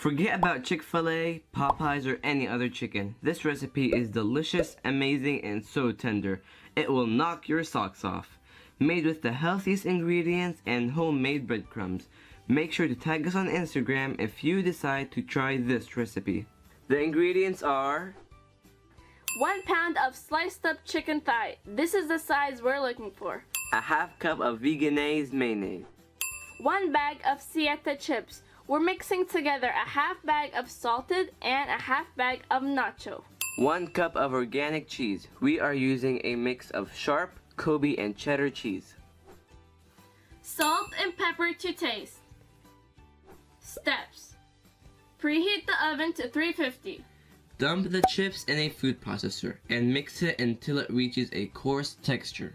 Forget about Chick-fil-A, Popeyes, or any other chicken. This recipe is delicious, amazing, and so tender. It will knock your socks off. Made with the healthiest ingredients and homemade breadcrumbs. Make sure to tag us on Instagram if you decide to try this recipe. The ingredients are 1 pound of sliced up chicken thigh. This is the size we're looking for. a half cup of Veganaise mayonnaise, 1 bag of seite chips. We're mixing together a half bag of salted and a half bag of nacho. 1 cup of organic cheese. We are using a mix of sharp, Colby, and cheddar cheese. Salt and pepper to taste. Steps. Preheat the oven to 350. Dump the chips in a food processor and mix it until it reaches a coarse texture.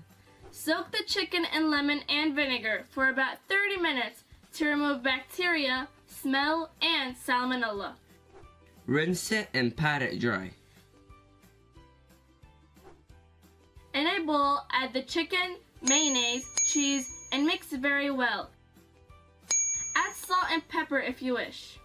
Soak the chicken in lemon and vinegar for about 30 minutes to remove bacteria, smell, and salmonella. Rinse it and pat it dry. In a bowl, add the chicken, mayonnaise, cheese, and mix very well. Add salt and pepper if you wish.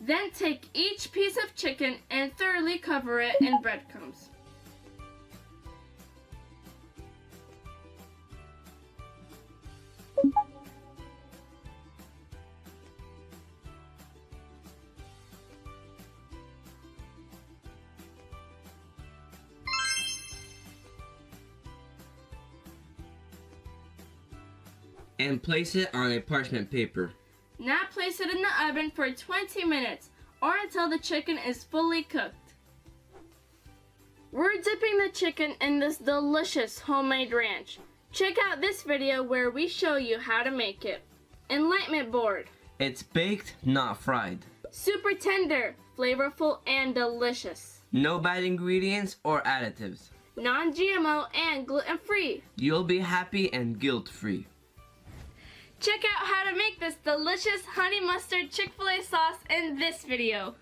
Then take each piece of chicken and thoroughly cover it in breadcrumbs. And place it on a parchment paper. Now place it in the oven for 20 minutes or until the chicken is fully cooked. We're dipping the chicken in this delicious homemade ranch. Check out this video where we show you how to make it. Enlightenment board. It's baked, not fried. Super tender, flavorful, and delicious. No bad ingredients or additives. Non-GMO and gluten-free. You'll be happy and guilt-free. Check out how to make this delicious honey mustard Chick-fil-A sauce in this video.